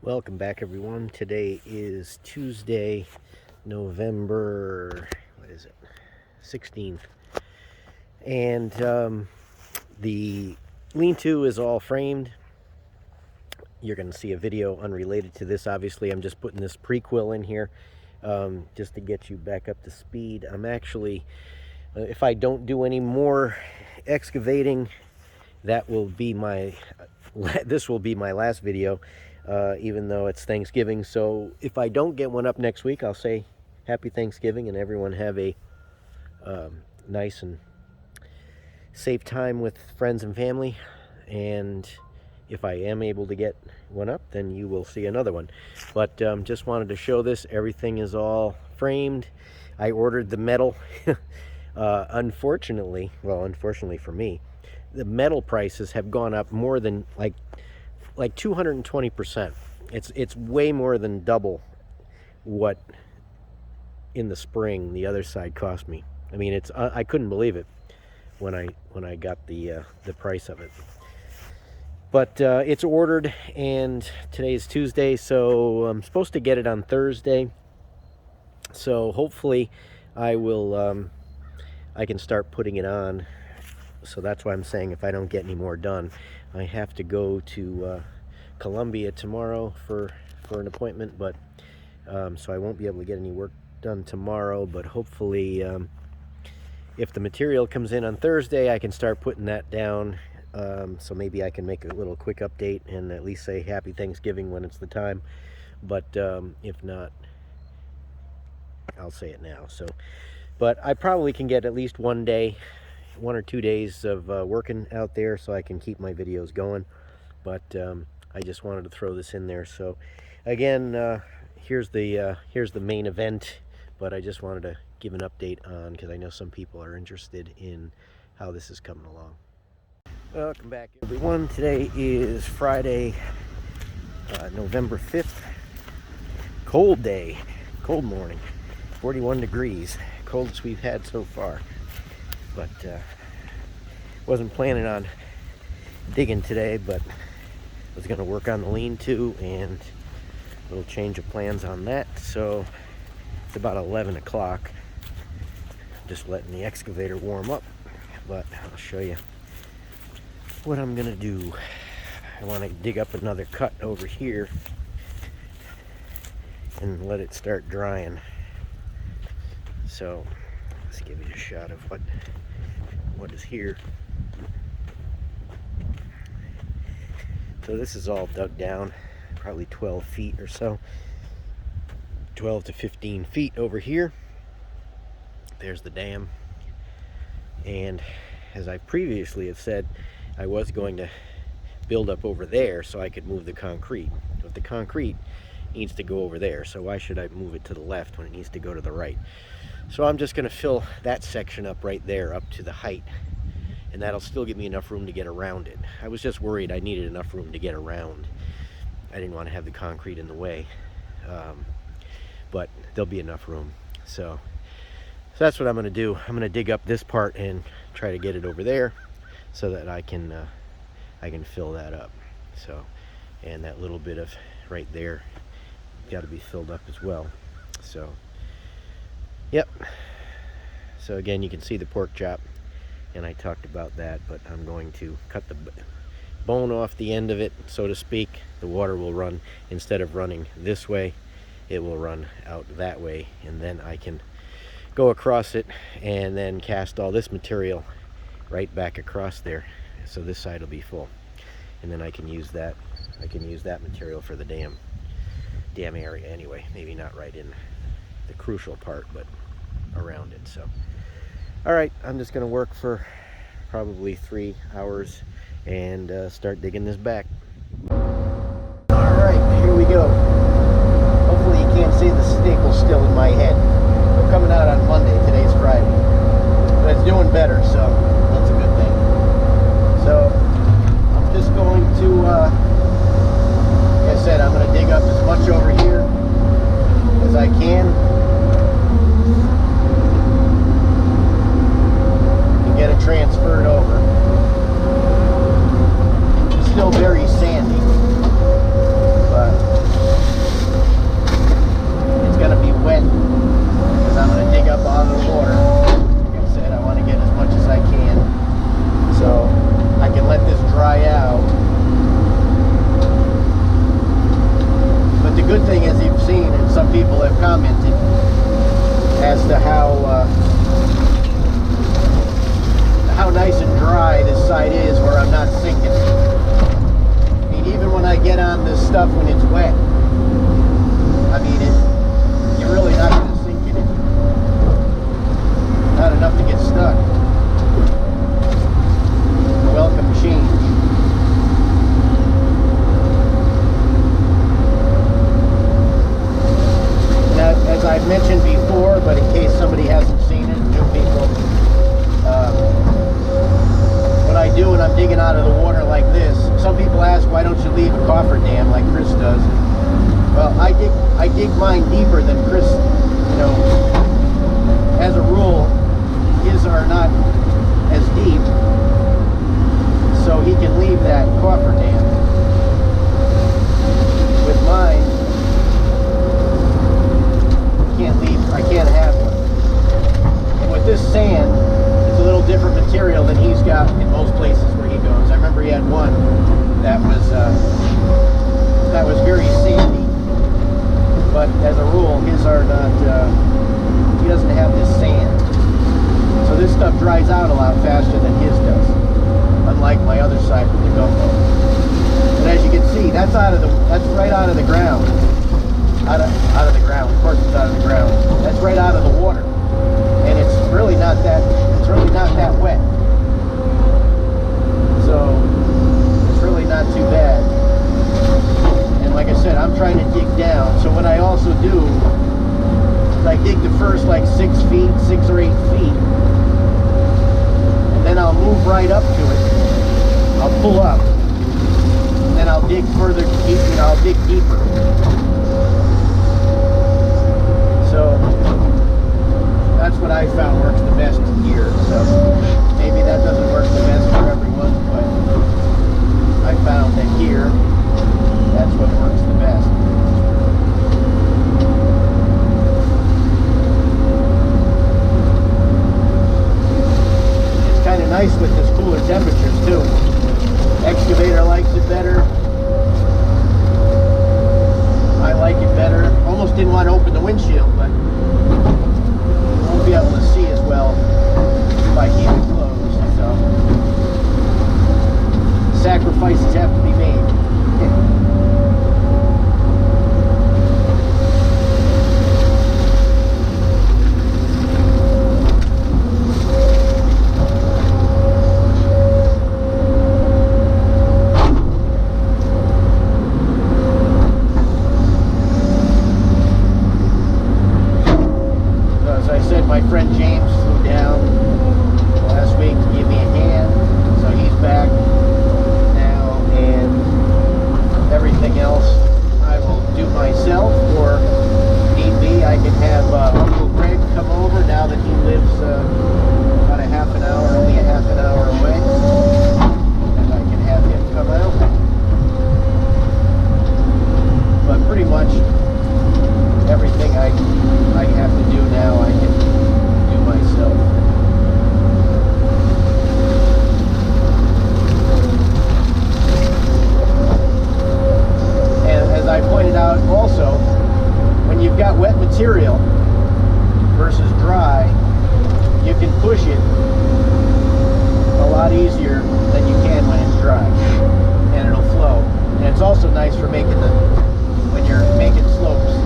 Welcome back, everyone. Today is Tuesday, November, 16th. And the lean-to is all framed. You're going to see a video unrelated to this. Obviously, I'm just putting this prequel in here just to get you back up to speed. I'm actually, if I don't do any more excavating, that will be my, this will be my last video. Even though it's Thanksgiving. So if I don't get one up next week, I'll say Happy Thanksgiving and everyone have a nice and safe time with friends and family. And if I am able to get one up, then you will see another one. But just wanted to show this. Everything is all framed. I ordered the metal. Unfortunately for me, the metal prices have gone up more than like 220%. It's way more than double what in the spring the other side cost me. I mean, it's I couldn't believe it when I got the price of it. But it's ordered, and today's Tuesday, so I'm supposed to get it on Thursday. So hopefully I will I can start putting it on. So that's why I'm saying if I don't get any more done, I have to go to Columbia tomorrow for an appointment, but so I won't be able to get any work done tomorrow, but hopefully if the material comes in on Thursday, I can start putting that down. So maybe I can make a little quick update and at least say Happy Thanksgiving when it's the time, but if not, I'll say it now. So, but I probably can get at least 1 or 2 days of working out there so I can keep my videos going. But I just wanted to throw this in there. So again, here's the main event, but I just wanted to give an update on, because I know some people are interested in how this is coming along. Welcome back, everyone. Today is Friday, November 5th. Cold day, cold morning, 41 degrees, coldest we've had so far. But wasn't planning on digging today, but was going to work on the lean-to and a little change of plans on that. So it's about 11 o'clock. Just letting the excavator warm up, but I'll show you what I'm going to do. I want to dig up another cut over here and let it start drying. So let's give you a shot of what is here. So this is all dug down, probably 12 feet or so, 12 to 15 feet over here. There's the dam, and as I previously have said, I was going to build up over there so I could move the concrete, but the concrete needs to go over there, so why should I move it to the left when it needs to go to the right? So I'm just going to fill that section up right there up to the height, and that'll still give me enough room to get around it. I was just worried I needed enough room to get around. I didn't want to have the concrete in the way, but there'll be enough room. So that's what I'm going to do. I'm going to dig up this part and try to get it over there so that I can fill that up. So, and that little bit of right there got to be filled up as well. So yep. So again, you can see the pork chop, and I talked about that, but I'm going to cut the bone off the end of it, so to speak. The water will run, instead of running this way, it will run out that way, and then I can go across it and then cast all this material right back across there. So this side will be full, and then I can use that material for the dam area anyway. Maybe not right in the crucial part, but around it. So all right, I'm just going to work for probably 3 hours and start digging this back. All right, here we go. Hopefully you can't see the staples still in my head. They're coming out on Monday. Today's Friday, but it's doing better, so that's a good thing. So I'm just going to, like I said, I'm going to dig up as much over here as I can and get it transferred over. It's still very sandy, but commented as to how nice and dry this side is where I'm not sinking. I mean, even when I get on this stuff when it's wet, I mean, you're really not going to sink in it. Not enough to get stuck. Welcome change. Now, as I've mentioned before, but in case somebody hasn't seen it, new people, what I do when I'm digging out of the water like this, some people ask, why don't you leave a cofferdam like Chris does? Well, I dig mine deeper than Chris, you know. As a rule, his are not as deep, so he can leave that cofferdam. With mine, I can't have one. And with this sand, it's a little different material than he's got in most places where he goes. I remember he had one that was very sandy, but as a rule, his are not. He doesn't have this sand, so this stuff dries out a lot faster than his does. Unlike my other side with the gumbo. And as you can see, that's right out of the ground. Out of the ground. Of course, it's out of the ground. That's right out of the water, and it's really not that wet. So it's really not too bad. And like I said, I'm trying to dig down. So what I also do is I dig the first like 6 or 8 feet, and then I'll move right up to it. I'll pull up, and then I'll dig further. I'll dig deeper. So that's what I found works the best here. So maybe that doesn't work the best for everyone, but I found that here, that's what works the best. It's kind of nice with this cooler temperatures too. Excavator likes it better. I like it better. Almost didn't want to open the windshield, but you won't be able to see as well if I keep it closed. So sacrifices have to be made. My friend James flew down last week to give me a hand, so he's back now, and everything else I will do myself, or need be, I can have Uncle Greg come over now that he lives about only a half an hour away, and I can have him come out. But pretty much everything I have to do now, I can do myself. And as I pointed out also, when you've got wet material versus dry, you can push it a lot easier than you can when it's dry, and it'll flow. And it's also nice for making when you're making slopes.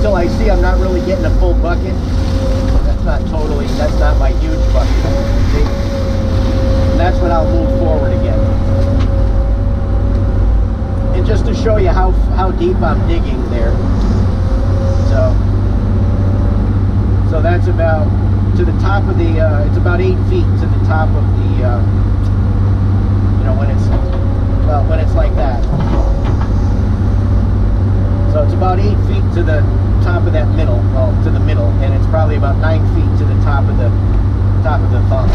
Till I see I'm not really getting a full bucket. That's not my huge bucket. See? And that's when I'll move forward again. And just to show you how deep I'm digging there. So that's about to the top of the, it's about 8 feet to the top of the, You know, when it's, well, when it's like that. So it's about 8 feet to the top of that middle, well, to the middle, and it's probably about 9 feet to the top of the thumb.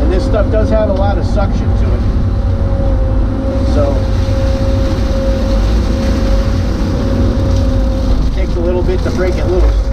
And this stuff does have a lot of suction to it. So it takes a little bit to break it loose.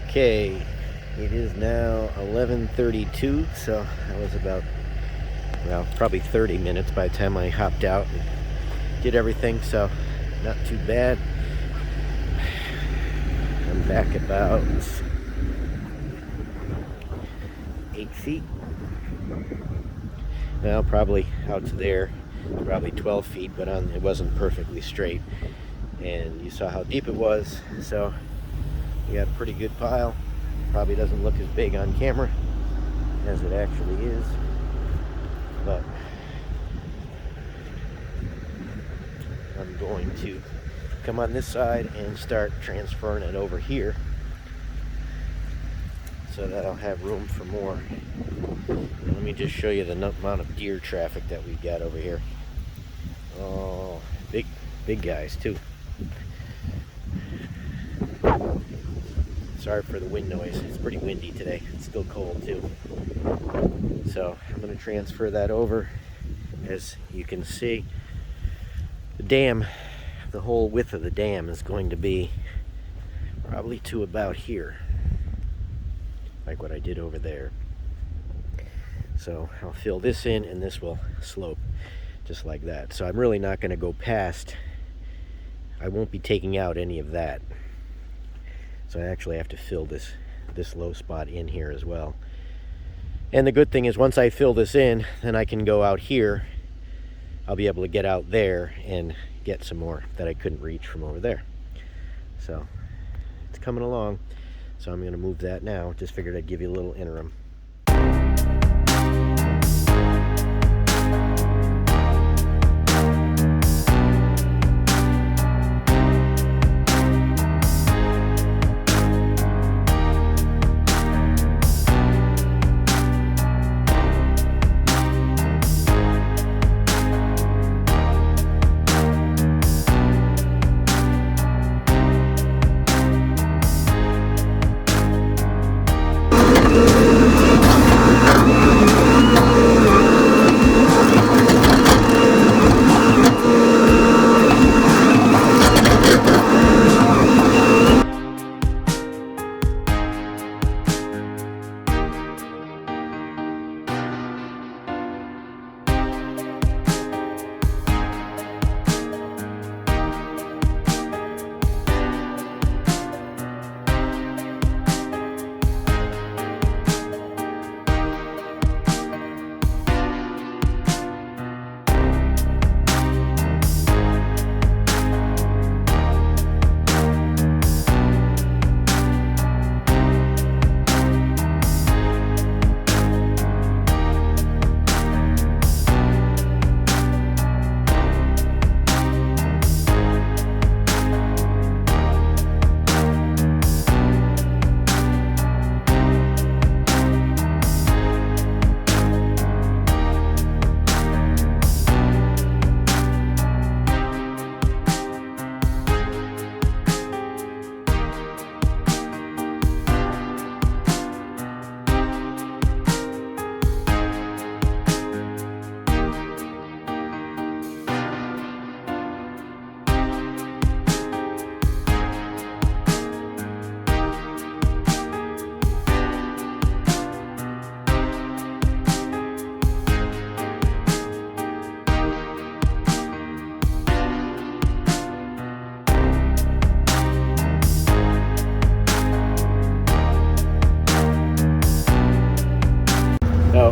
Okay, it is now 11:32, so that was about, well, probably 30 minutes by the time I hopped out and did everything, so not too bad. I'm back about 8 feet. Well, probably out to there, probably 12 feet, but it wasn't perfectly straight. And you saw how deep it was, so we got a pretty good pile. Probably doesn't look as big on camera as it actually is, but I'm going to come on this side and start transferring it over here so that I'll have room for more. Let me just show you the amount of deer traffic that we've got over here. Oh, big guys too. Sorry for the wind noise. It's pretty windy today. It's still cold too. So I'm going to transfer that over. As you can see, the dam, the whole width of the dam is going to be probably to about here, like what I did over there. So I'll fill this in and this will slope just like that. So I'm really not going to go past. I won't be taking out any of that. So I actually have to fill this low spot in here as well. And the good thing is once I fill this in, then I can go out here. I'll be able to get out there and get some more that I couldn't reach from over there. So it's coming along. So I'm going to move that now. Just figured I'd give you a little interim.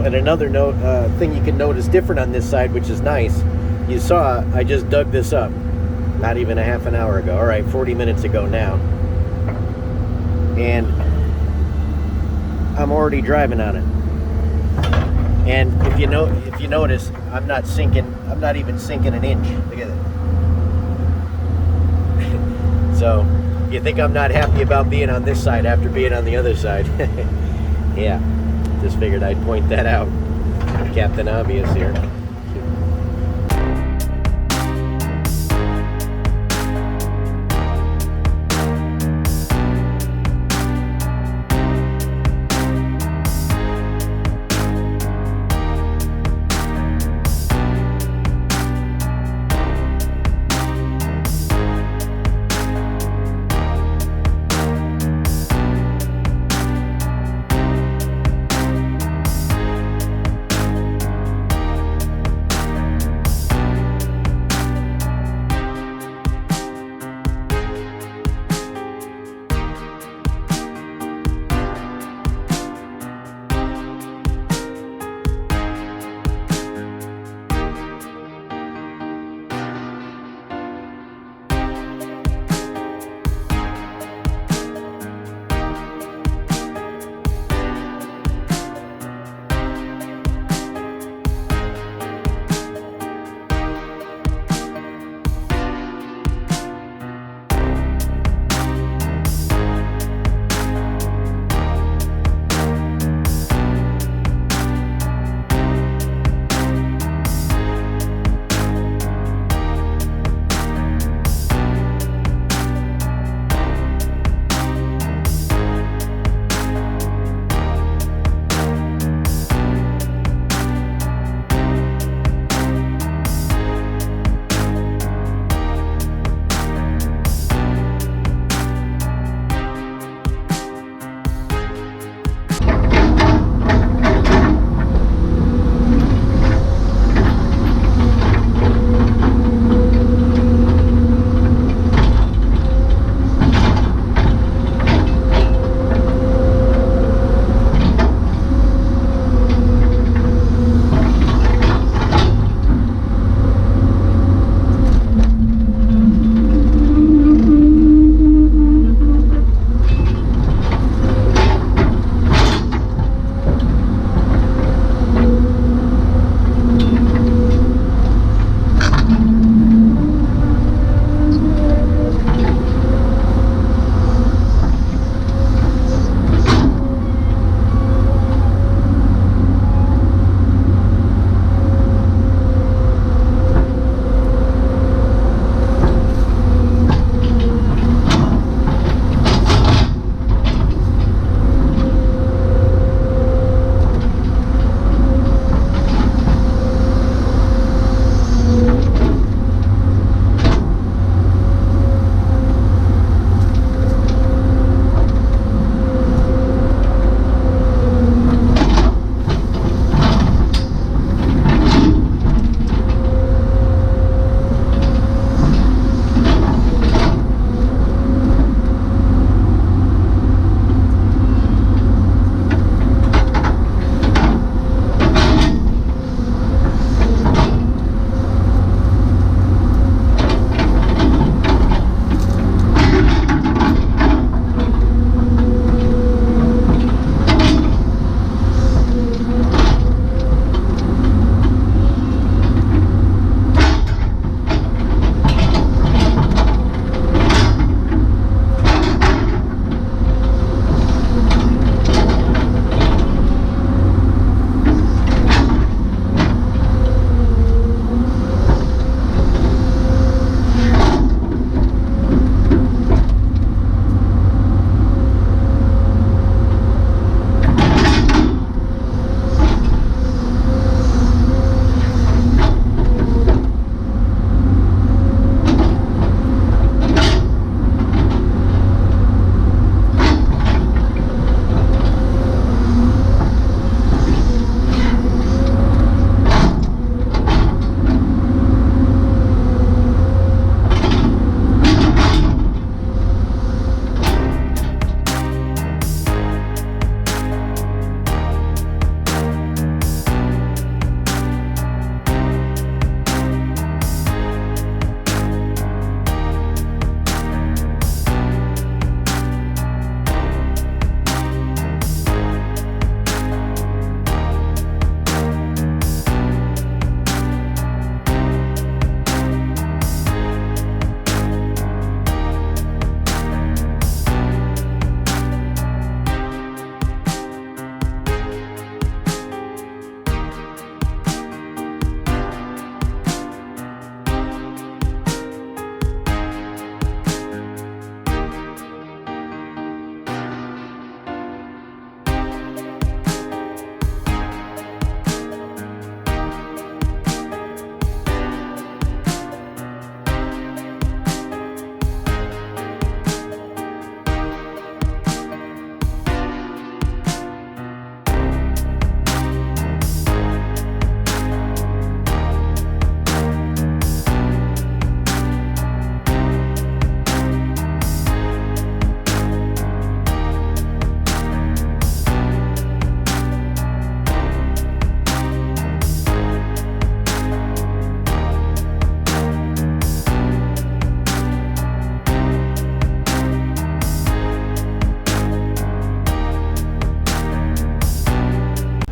And another thing you can notice different on this side, which is nice, you saw I just dug this up not even a half an hour ago. All right, 40 minutes ago now. And I'm already driving on it. And if you notice, I'm not even sinking an inch. Look at it. So you think I'm not happy about being on this side after being on the other side. Yeah. Just figured I'd point that out. Captain Obvious here.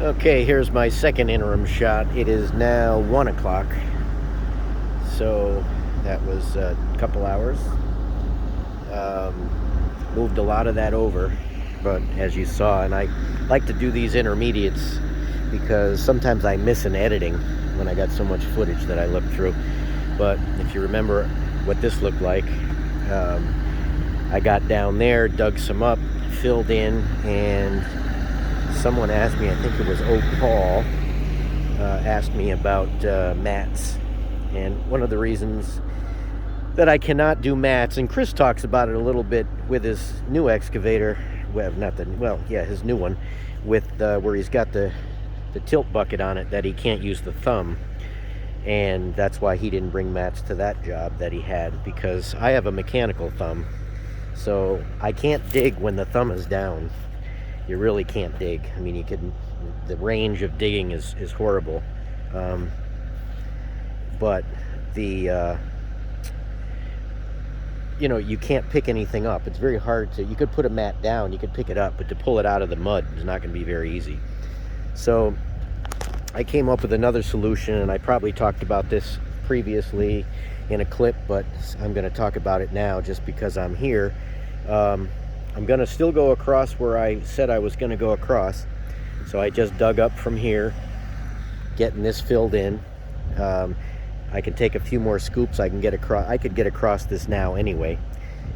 Okay, here's my second interim shot. It is now 1 o'clock. So that was a couple hours. Moved a lot of that over, but as you saw, and I like to do these intermediates because sometimes I miss an editing when I got so much footage that I look through. But if you remember what this looked like, I got down there, dug some up, filled in, and someone asked me, I think it was Paul, asked me about mats. And one of the reasons that I cannot do mats, and Chris talks about it a little bit with his new excavator, his new one, with where he's got the tilt bucket on it, that he can't use the thumb. And that's why he didn't bring mats to that job that he had, because I have a mechanical thumb. So I can't dig when the thumb is down. You really can't dig. I mean, the range of digging is horrible. But you can't pick anything up. It's very hard you could put a mat down, you could pick it up, but to pull it out of the mud is not going to be very easy. So I came up with another solution, and I probably talked about this previously in a clip, but I'm going to talk about it now just because I'm here. I'm going to still go across where I said I was going to go across. So I just dug up from here, getting this filled in. I can take a few more scoops. I could get across this now anyway.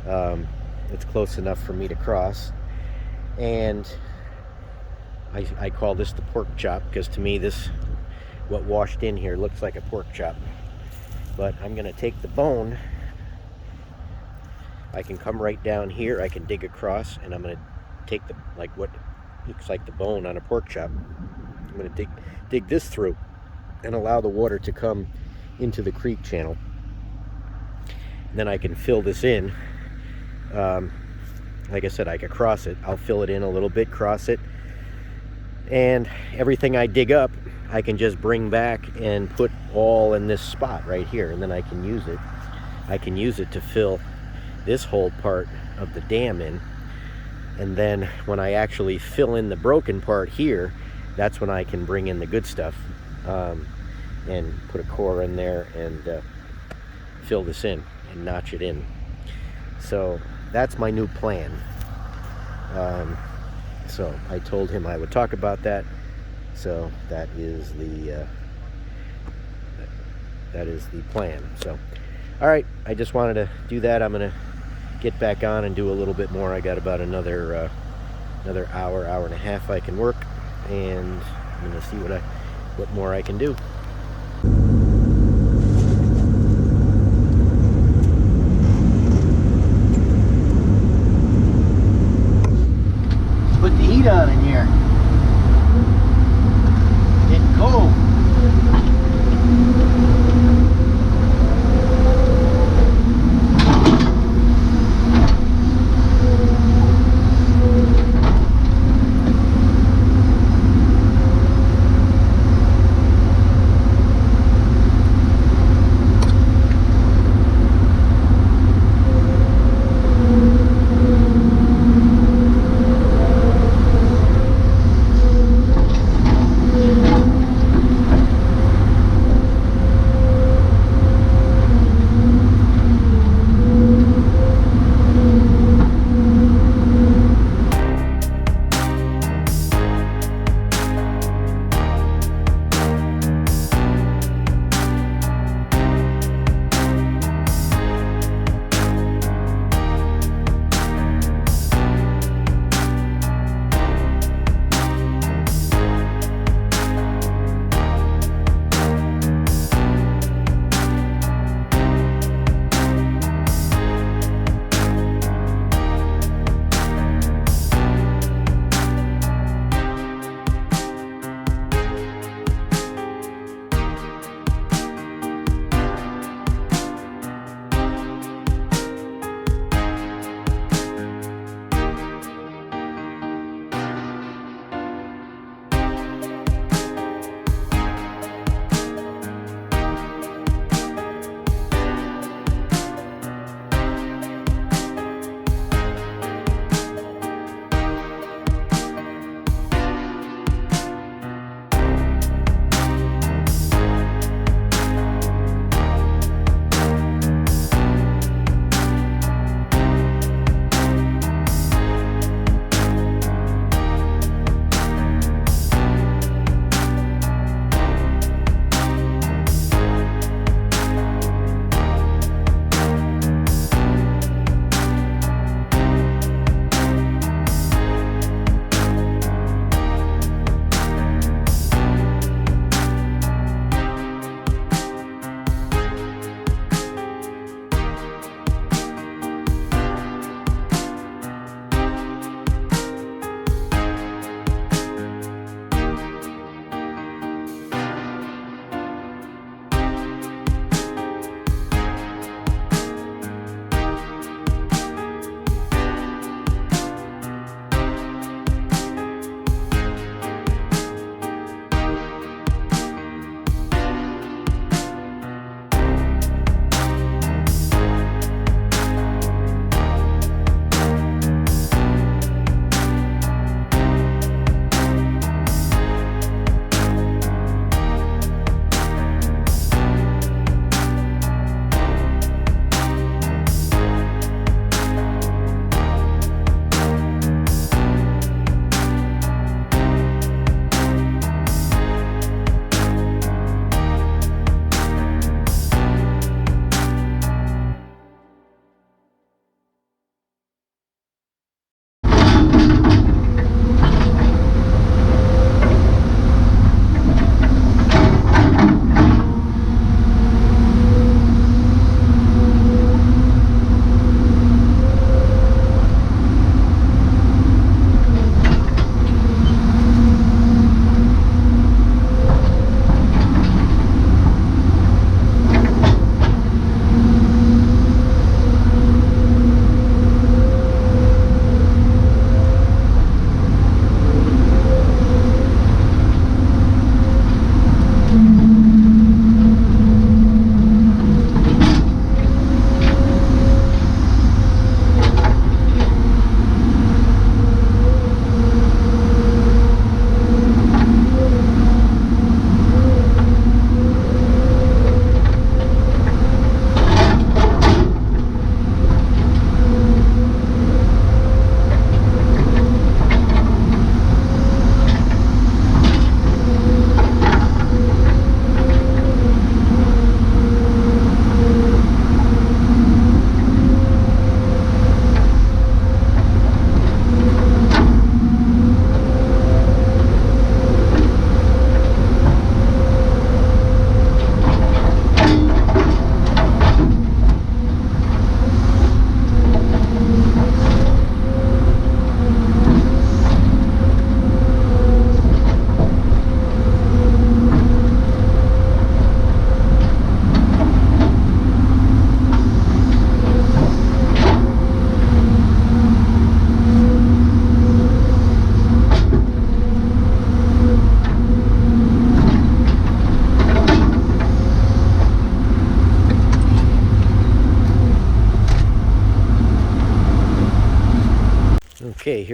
It's close enough for me to cross. And I call this the pork chop, because to me what washed in here looks like a pork chop. But I'm going to take the bone. I can come right down here, I can dig across, and I'm going to take what looks like the bone on a pork chop. I'm going to dig this through and allow the water to come into the creek channel. And then I can fill this in. Like I said, I could cross it. I'll fill it in a little bit, cross it, and everything I dig up I can just bring back and put all in this spot right here, and then I can use it to fill this whole part of the dam in. And then when I actually fill in the broken part here, that's when I can bring in the good stuff, and put a core in there and fill this in and notch it in. So that's my new plan. So I told him I would talk about that. So that is the plan. So all right, I just wanted to do that. I'm gonna get back on and do a little bit more. I got about another hour and a half I can work, and I'm gonna see what more I can do. Put the heat on in here. Getting cold.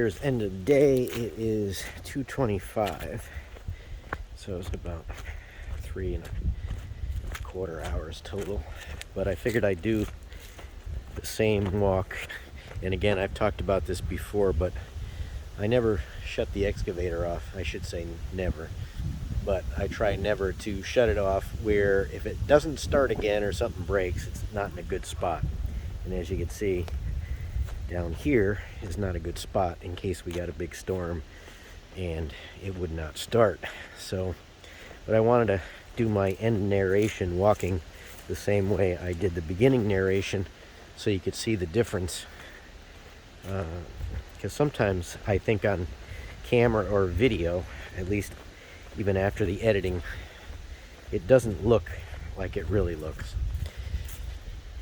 here's end of the day. It is 2:25, so it's about 3.25 hours total. But I figured I'd do the same walk. And again, I've talked about this before, but I never shut the excavator off. I should say never. But I try never to shut it off where if it doesn't start again or something breaks, it's not in a good spot. And as you can see, down here is not a good spot in case we got a big storm and it would not start. So, but I wanted to do my end narration walking the same way I did the beginning narration so you could see the difference. Because sometimes I think on camera or video, at least even after the editing, it doesn't look like it really looks.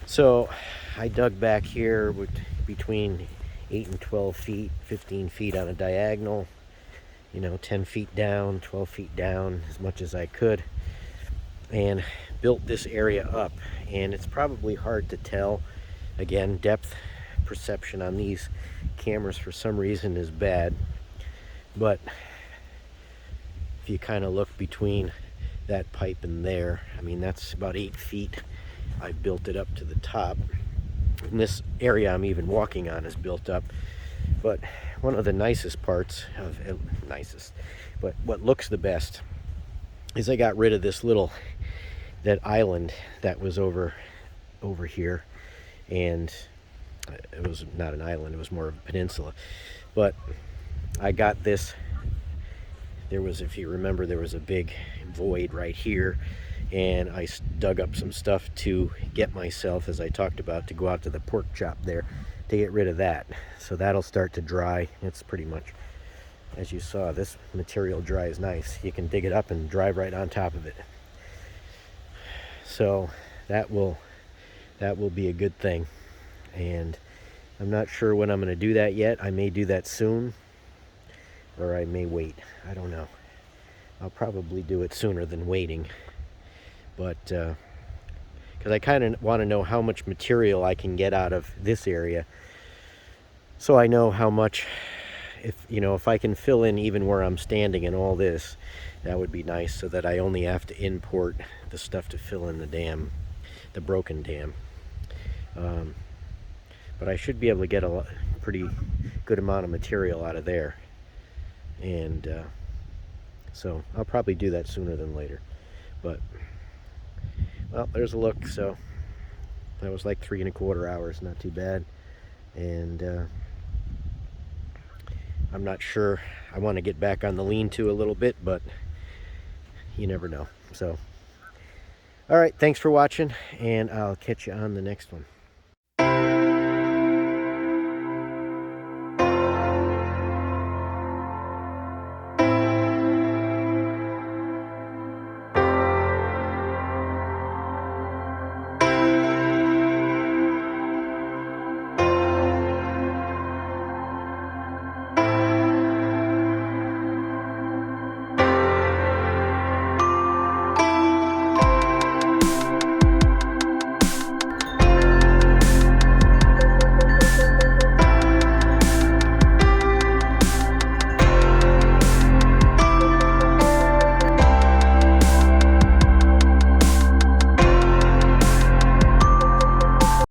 So I dug back here with between 8 and 12 feet, 15 feet on a diagonal, 10 feet down, 12 feet down, as much as I could, and built this area up. And it's probably hard to tell. Again, depth perception on these cameras for some reason is bad, but if you kind of look between that pipe and there, I mean, that's about 8 feet. I built it up to the top, and this area I'm even walking on is built up. But one of the nicest parts of but what looks the best is I got rid of that island that was over here, and it was not an island, it was more of a peninsula. But I got this, if you remember, there was a big void right here, and I dug up some stuff to get myself, as I talked about, to go out to the pork chop there to get rid of that. So that'll start to dry. It's pretty much, as you saw, this material dries nice. You can dig it up and drive right on top of it. So that will be a good thing. And I'm not sure when I'm going to do that yet. I may do that soon, or I may wait. I don't know. I'll probably do it sooner than waiting. But because I kind of want to know how much material I can get out of this area, so I know how much, if I can fill in even where I'm standing and all this, that would be nice, so that I only have to import the stuff to fill in the broken dam. But I should be able to get a pretty good amount of material out of there. And so I'll probably do that sooner than later. But, well, there's a look. So that was like 3.25 hours, not too bad. And I'm not sure. I want to get back on the lean-to a little bit, but you never know. So, all right, thanks for watching, and I'll catch you on the next one.